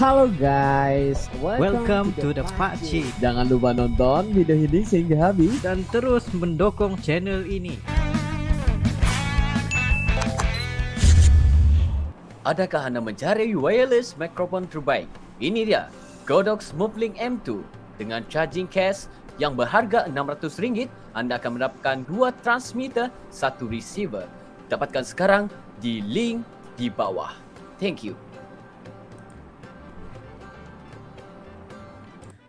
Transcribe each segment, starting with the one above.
Halo guys, Welcome to the Pakcik. Jangan lupa nonton video ini sehingga habis Dan terus mendukung channel ini. Adakah Anda mencari wireless microphone terbaik? Ini dia, Godox Movelink M2. Dengan charging case yang berharga RM600, Anda akan mendapatkan 2 transmitter, 1 receiver. Dapatkan sekarang di link di bawah. Thank you.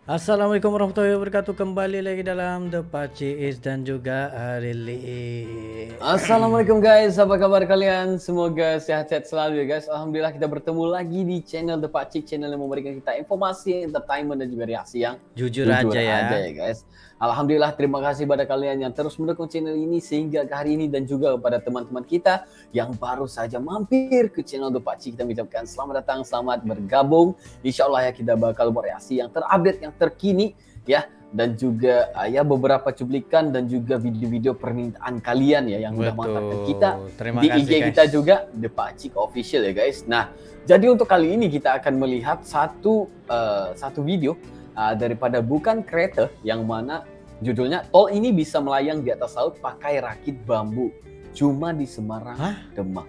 Assalamualaikum warahmatullahi wabarakatuh. Kembali lagi dalam The Pakcik Is dan juga Arili. Assalamualaikum guys, apa kabar kalian? Semoga sehat-sehat selalu ya guys. Alhamdulillah kita bertemu lagi di channel The Pakcik, channel yang memberikan kita informasi, entertainment dan juga reaksi yang Jujur aja ya guys. Alhamdulillah, terima kasih pada kalian yang terus mendukung channel ini sehingga ke hari ini, dan juga kepada teman-teman kita yang baru saja mampir ke channel The Pakcik. Kita mengucapkan selamat datang, selamat bergabung. Insya Allah ya, kita bakal bereaksi yang terupdate, yang terkini ya, dan juga ya beberapa cuplikan dan juga video-video permintaan kalian ya yang udah mantapkan kita di IG guys. Kita juga The Pakcik Official ya guys. Nah, jadi untuk kali ini kita akan melihat satu video daripada Bukan Kereta, yang mana judulnya tol ini bisa melayang di atas laut pakai rakit bambu, cuma di Semarang, Demak.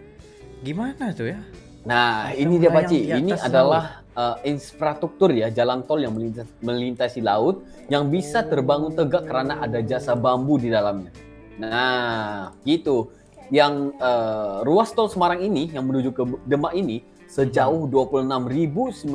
Gimana tuh ya? Nah, ini dia Pakcik. Ini adalah infrastruktur ya, jalan tol yang melintasi laut yang bisa terbangun tegak karena ada jasa bambu di dalamnya. Nah, gitu. Yang ruas tol Semarang ini yang menuju ke Demak ini sejauh 26.095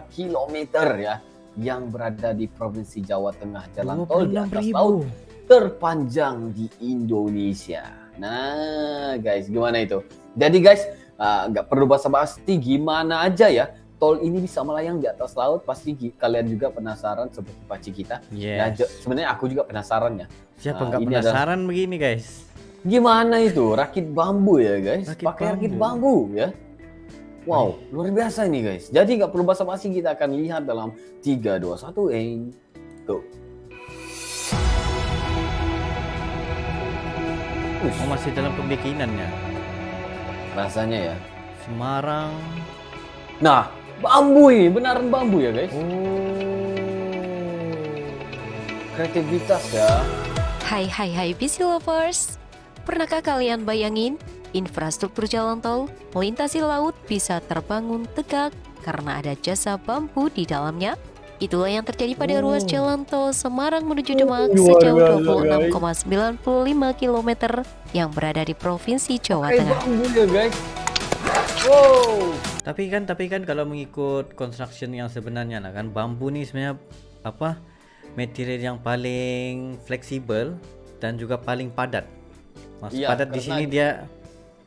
km ya, yang berada di Provinsi Jawa Tengah. Jalan tol di atas laut terpanjang di Indonesia. Nah, guys, gimana itu? Jadi guys, nggak perlu basa-basi, gimana aja ya tol ini bisa melayang di atas laut. Pasti kalian juga penasaran seperti Pakcik kita. Yes. Ya, sebenarnya aku juga penasaran ya. Siapa nggak penasaran begini guys? Gimana itu rakit bambu ya guys? Pakai rakit bambu ya. Wow, luar biasa ini guys. Jadi nggak perlu basa-basi, kita akan lihat dalam 3, 2, 1, go. Oh, masih dalam pembikinannya Rasanya ya. Semarang. Nah, bambu ini, beneran bambu ya guys. Kreativitas ya. Hai busy lovers. Pernahkah kalian bayangin infrastruktur jalan tol melintasi laut bisa terbangun tegak karena ada jasa bambu di dalamnya? Itulah yang terjadi pada ruas jalan tol Semarang menuju Demak sejauh 26,95 km yang berada di Provinsi Jawa Tengah. Ya, guys. Wow. Tapi kan kalau mengikut construction yang sebenarnya lah kan, bambu nih sebenarnya apa? Material yang paling fleksibel dan juga paling padat. Maksud padat di sini dia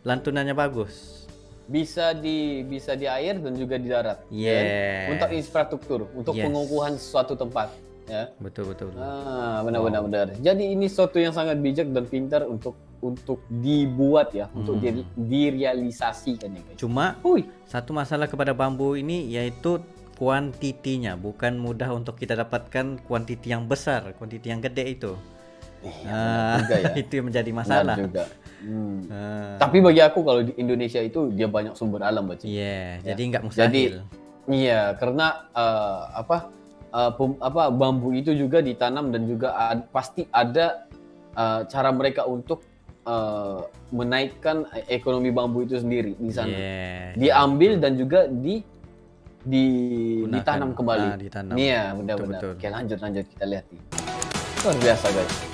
lantunannya bagus. Bisa di air dan juga di darat. Ya? Untuk infrastruktur, untuk pengukuhan suatu tempat. Ya. Betul. Benar. Jadi ini suatu yang sangat bijak dan pintar untuk dibuat ya, untuk direalisasikan ya guys. Cuma satu masalah kepada bambu ini yaitu kuantitinya. Bukan mudah untuk kita dapatkan kuantiti yang besar, kuantiti yang gede itu. Ya. Itu yang menjadi masalah. Juga. Tapi bagi aku kalau di Indonesia itu dia banyak sumber alam Pakcik. Jadi nggak mustahil. Karena bambu itu juga ditanam dan juga pasti ada cara mereka untuk menaikkan ekonomi bambu itu sendiri di sana. Diambil dan juga ditanam kembali. Iya, benar-benar. Oke, lanjut kita lihat nih. Luar biasa guys.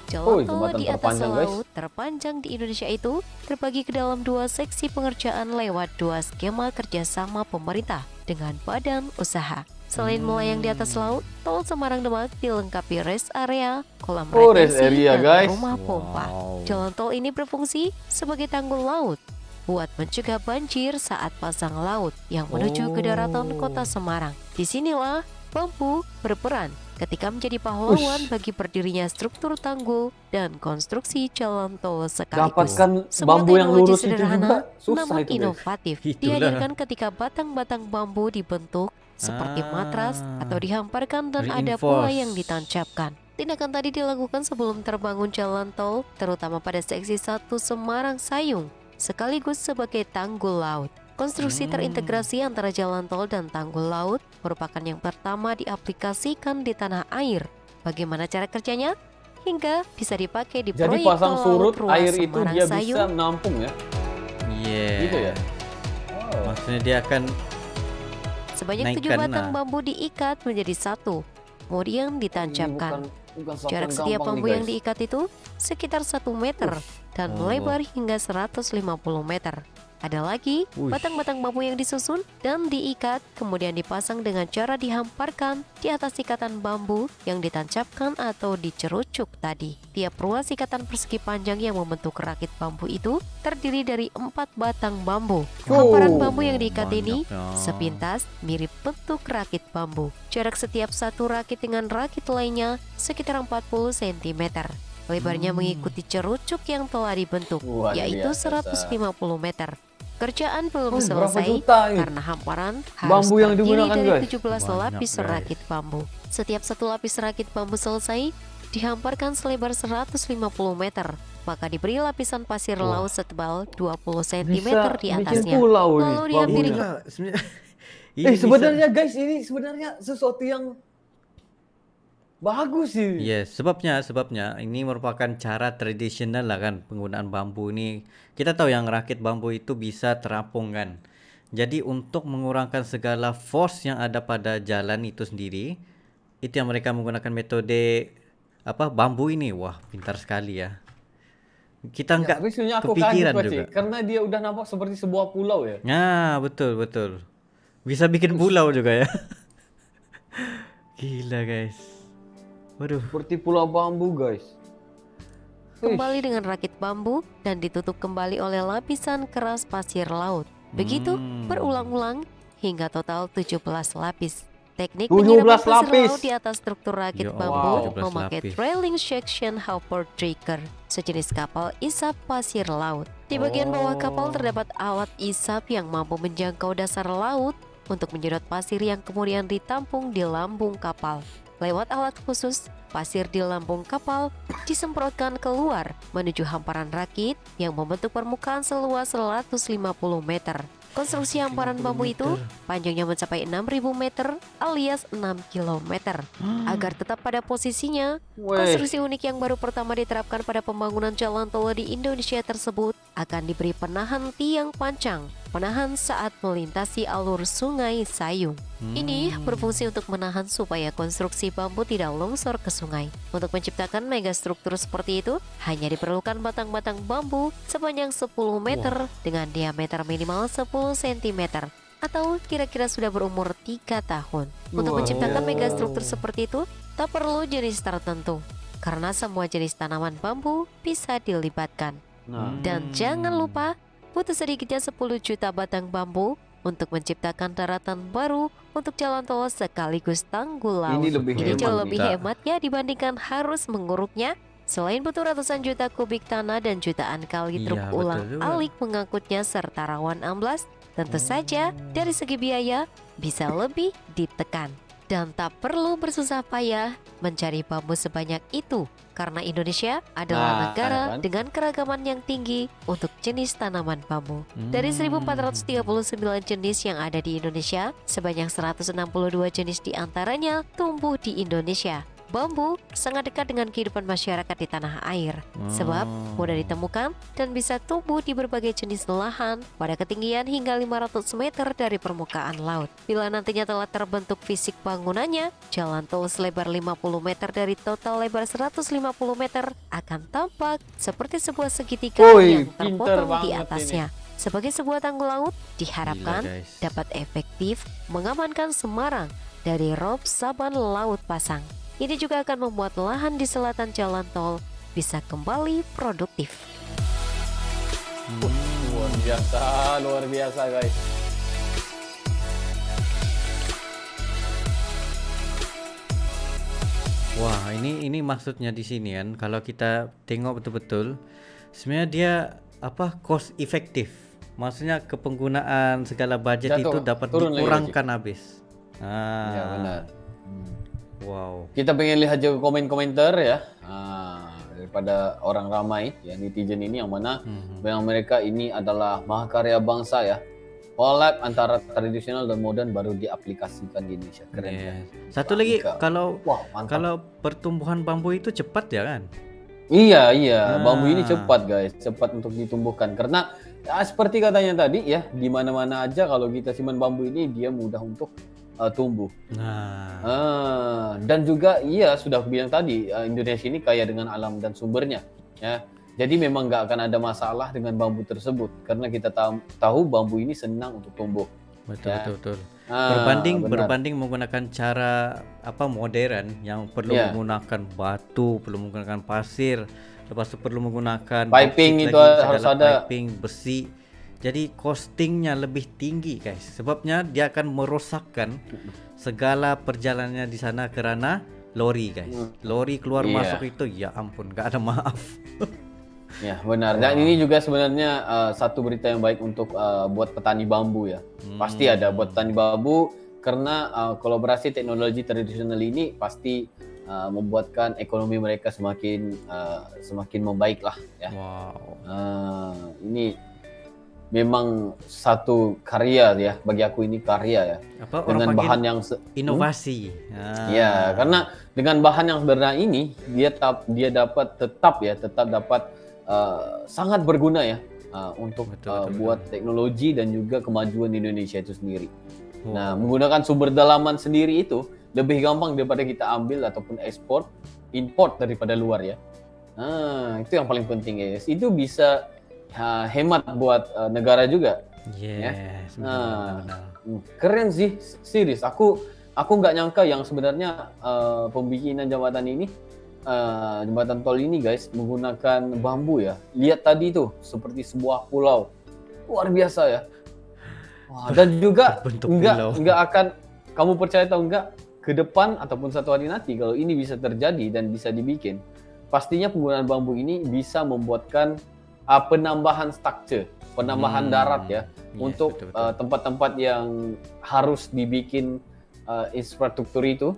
Jalan tol di atas laut terpanjang di Indonesia itu terbagi ke dalam 2 seksi pengerjaan lewat 2 skema kerjasama pemerintah dengan badan usaha. Selain melayang di atas laut, tol Semarang Demak dilengkapi rest area, kolam retensi, dan rumah pompa. Jalan tol ini berfungsi sebagai tanggul laut buat mencegah banjir saat pasang laut yang menuju ke daratan kota Semarang. Disinilah bambu berperan ketika menjadi pahlawan bagi berdirinya struktur tanggul dan konstruksi jalan tol sekaligus. Dapatkan bambu yang lurus itu juga susah namun itu, inovatif dihadirkan ketika batang-batang bambu dibentuk seperti matras atau dihamparkan dan ada pula yang ditancapkan. Tindakan tadi dilakukan sebelum terbangun jalan tol, terutama pada seksi 1 Semarang Sayung, sekaligus sebagai tanggul laut. Konstruksi terintegrasi antara jalan tol dan tanggul laut merupakan yang pertama diaplikasikan di tanah air. Bagaimana cara kerjanya? Hingga bisa dipakai di Jadi proyek pasang tol surut laut ruas air itu Semarang dia Sayung. bisa menampung ya? Gitu ya? Maksudnya dia akan Sebanyak 7 naikkan, batang nah. bambu diikat menjadi satu, kemudian ditancapkan. Bukan satu Jarak yang setiap gampang bambu nih, yang guys. diikat itu sekitar 1 meter dan melebar hingga 150 meter. Ada lagi batang-batang bambu yang disusun dan diikat, kemudian dipasang dengan cara dihamparkan di atas ikatan bambu yang ditancapkan atau dicerucuk tadi. Tiap ruas ikatan persegi panjang yang membentuk rakit bambu itu terdiri dari 4 batang bambu. Hamparan bambu yang diikat ini sepintas mirip bentuk rakit bambu. Jarak setiap satu rakit dengan rakit lainnya sekitar 40 cm. Lebarnya mengikuti cerucuk yang telah dibentuk, Wah, yaitu biasa. 150 meter. Kerjaan belum Berapa selesai juta ini? karena hamparan harus Bambu yang terdiri digunakan, dari guys? 17 Banyak, lapis guys. rakit bambu. Setiap satu lapis rakit bambu selesai, dihamparkan selebar 150 meter. Maka diberi lapisan pasir laut setebal 20 cm Bisa di bikin atasnya. pulau nih, Lalu diakhiri bambunya. Sebenarnya Sebenarnya guys, ini sebenarnya sesuatu yang bagus sih. yes, sebabnya ini merupakan cara tradisional lah kan penggunaan bambu ini. Kita tahu yang rakit bambu itu bisa terapung kan. Jadi untuk mengurangkan segala force yang ada pada jalan itu sendiri, itu yang mereka menggunakan metode bambu ini. Wah, pintar sekali ya. Kita nggak Tapi sebenarnya aku kaget kepikiran Pak, juga. Cik, karena dia udah nampak seperti sebuah pulau ya. Nah, betul. Bisa bikin pulau juga ya. Gila guys. Waduh. Seperti pulau bambu guys. kembali dengan rakit bambu dan ditutup kembali oleh lapisan keras pasir laut. Begitu berulang-ulang hingga total 17 lapis. Teknik 17 penyiraman pasir lapis. laut di atas struktur rakit Ya Allah, bambu 17 memakai lapis. trailing section hopper trigger, sejenis kapal isap pasir laut. Di bagian bawah kapal terdapat alat isap yang mampu menjangkau dasar laut untuk menyedot pasir yang kemudian ditampung di lambung kapal. Lewat alat khusus, pasir di lambung kapal disemprotkan keluar menuju hamparan rakit yang membentuk permukaan seluas 150 meter. Konstruksi hamparan bambu itu panjangnya mencapai 6.000 meter alias 6 km. Agar tetap pada posisinya, konstruksi unik yang baru pertama diterapkan pada pembangunan jalan tol di Indonesia tersebut akan diberi penahan tiang pancang, penahan saat melintasi alur sungai Sayung. Ini berfungsi untuk menahan supaya konstruksi bambu tidak longsor ke sungai. Untuk menciptakan megastruktur seperti itu, hanya diperlukan batang-batang bambu sepanjang 10 meter dengan diameter minimal 10 cm atau kira-kira sudah berumur 3 tahun. Untuk menciptakan megastruktur seperti itu, tak perlu jenis tertentu, karena semua jenis tanaman bambu bisa dilibatkan. Dan jangan lupa, butuh sedikitnya 10 juta batang bambu untuk menciptakan daratan baru untuk jalan tol sekaligus tanggul laut. Ini jauh lebih Juta. hemat ya dibandingkan harus menguruknya. Selain butuh ratusan juta kubik tanah dan jutaan kali truk Iya, betul juga. ulang-alik mengangkutnya serta rawan amblas, tentu saja dari segi biaya bisa lebih ditekan. Dan tak perlu bersusah payah mencari bambu sebanyak itu, karena Indonesia adalah negara kan? dengan keragaman yang tinggi untuk jenis tanaman bambu. Dari 1.439 jenis yang ada di Indonesia, sebanyak 162 jenis diantaranya tumbuh di Indonesia. Bambu sangat dekat dengan kehidupan masyarakat di tanah air, sebab mudah ditemukan dan bisa tumbuh di berbagai jenis lahan pada ketinggian hingga 500 meter dari permukaan laut. Bila nantinya telah terbentuk fisik bangunannya, jalan tol selebar 50 meter dari total lebar 150 meter akan tampak seperti sebuah segitiga yang pinter terpotong di banget atasnya. Sebagai sebuah tanggul laut, diharapkan Gila, guys. dapat efektif mengamankan Semarang dari rob saban laut pasang. Ini juga akan membuat lahan di selatan jalan tol bisa kembali produktif. Luar biasa guys. Wah, ini maksudnya di sini kan, kalau kita tengok betul-betul, sebenarnya dia cost efektif. Maksudnya kepenggunaan segala budget Jatuh, itu dapat turun lagi, dikurangkan habis. Ya benar. Wow. Kita pengen lihat juga komen-komentar ya. Daripada orang ramai ya, netizen ini yang mana yang mereka ini adalah mahakarya bangsa ya. Collab antara tradisional dan modern baru diaplikasikan di Indonesia. Keren ya. Satu lagi, kalau mantap. kalau pertumbuhan bambu itu cepat ya kan? Iya, bambu ini cepat guys, cepat untuk ditumbuhkan karena seperti katanya tadi ya, di mana-mana aja kalau kita simpan bambu ini dia mudah untuk tumbuh. Dan juga iya sudah aku bilang tadi, Indonesia ini kaya dengan alam dan sumbernya ya. Jadi memang nggak akan ada masalah dengan bambu tersebut karena kita tahu bambu ini senang untuk tumbuh. Betul. Berbanding menggunakan cara modern yang perlu menggunakan batu, perlu menggunakan pasir, lepas itu perlu menggunakan piping itu harus ada piping besi. Jadi costingnya lebih tinggi guys. Sebabnya dia akan merosakkan segala perjalanannya di sana karena lori guys. Lori keluar masuk itu ya ampun, nggak ada maaf. Ya benar. Dan ini juga sebenarnya satu berita yang baik untuk buat petani bambu ya. Pasti ada buat petani bambu karena kolaborasi teknologi tradisional ini pasti membuatkan ekonomi mereka semakin membaik lah ya. Ini memang satu karya ya, bagi aku ini karya ya. Dengan bahan yang inovasi. Ya, karena dengan bahan yang sederhana ini dia dapat tetap dapat sangat berguna ya untuk buat teknologi dan juga kemajuan Indonesia itu sendiri. Nah, menggunakan sumber dalaman sendiri itu lebih gampang daripada kita ambil ataupun import daripada luar ya. Itu yang paling penting guys. Itu bisa hemat buat negara juga. Yes. Keren sih, serius. Aku nggak nyangka yang sebenarnya pembikinan jembatan tol ini guys menggunakan bambu ya. Lihat tadi tuh seperti sebuah pulau, luar biasa ya. Dan juga nggak akan kamu percaya atau enggak ke depan ataupun satu hari nanti kalau ini bisa terjadi dan bisa dibikin, pastinya penggunaan bambu ini bisa membuatkan penambahan structure, penambahan darat ya, untuk tempat-tempat yang harus dibikin infrastruktur itu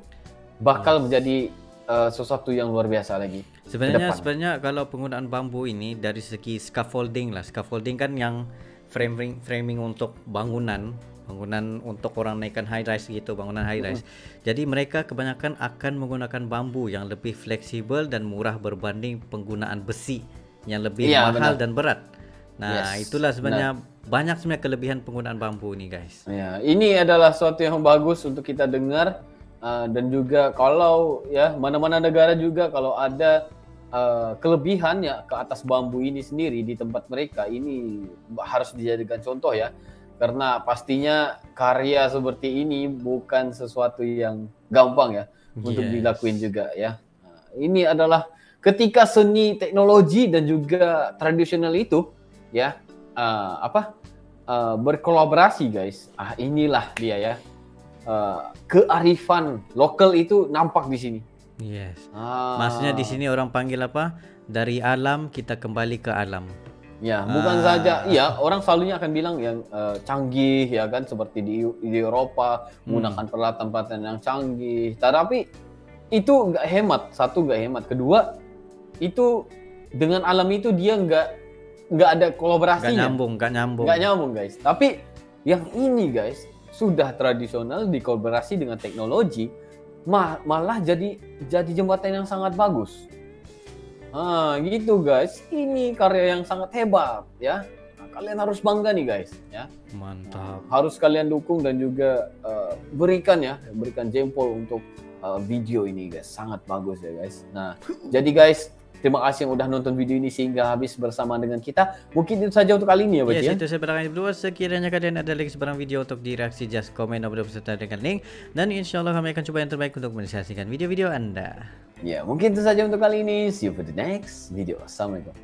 bakal menjadi sesuatu yang luar biasa lagi. Sebenarnya kalau penggunaan bambu ini dari segi scaffolding kan yang framing untuk bangunan untuk orang naikkan high rise gitu, bangunan high rise. Jadi mereka kebanyakan akan menggunakan bambu yang lebih fleksibel dan murah berbanding penggunaan besi yang lebih mahal dan berat. Nah, itulah sebenarnya banyak sebenarnya kelebihan penggunaan bambu ini guys. Ya, ini adalah sesuatu yang bagus untuk kita dengar dan juga kalau ya mana-mana negara juga kalau ada kelebihan ya ke atas bambu ini sendiri di tempat mereka, ini harus dijadikan contoh ya. Karena pastinya karya seperti ini bukan sesuatu yang gampang ya untuk dilakuin juga ya. Ini adalah ketika seni, teknologi dan juga tradisional itu ya berkolaborasi guys. Inilah dia ya. Kearifan lokal itu nampak di sini. Yes. Maksudnya di sini orang panggil apa? Dari alam kita kembali ke alam. Ya, bukan saja. Ya, orang selalunya akan bilang yang canggih ya kan, seperti di Eropa menggunakan peralatan-peralatan yang canggih. Tapi itu nggak hemat. Satu nggak hemat. Kedua, itu dengan alam itu dia nggak ada kolaborasinya. Nggak nyambung guys. Tapi yang ini guys sudah tradisional dikolaborasi dengan teknologi, malah jadi jembatan yang sangat bagus. Gitu guys, ini karya yang sangat hebat ya. Kalian harus bangga nih guys ya. Mantap. Harus kalian dukung dan juga berikan jempol untuk video ini guys, sangat bagus ya guys. Nah, jadi guys, terima kasih yang udah nonton video ini sehingga habis bersama dengan kita. Mungkin itu saja untuk kali ini ya Pak. Yes, itu saya barangkali berdua. Sekiranya kalian ada link sebarang video untuk direaksi, just komen beserta dengan link. Dan insya Allah kami akan coba yang terbaik untuk menyaksikan video-video Anda. Ya, mungkin itu saja untuk kali ini. See you for the next video. Assalamualaikum.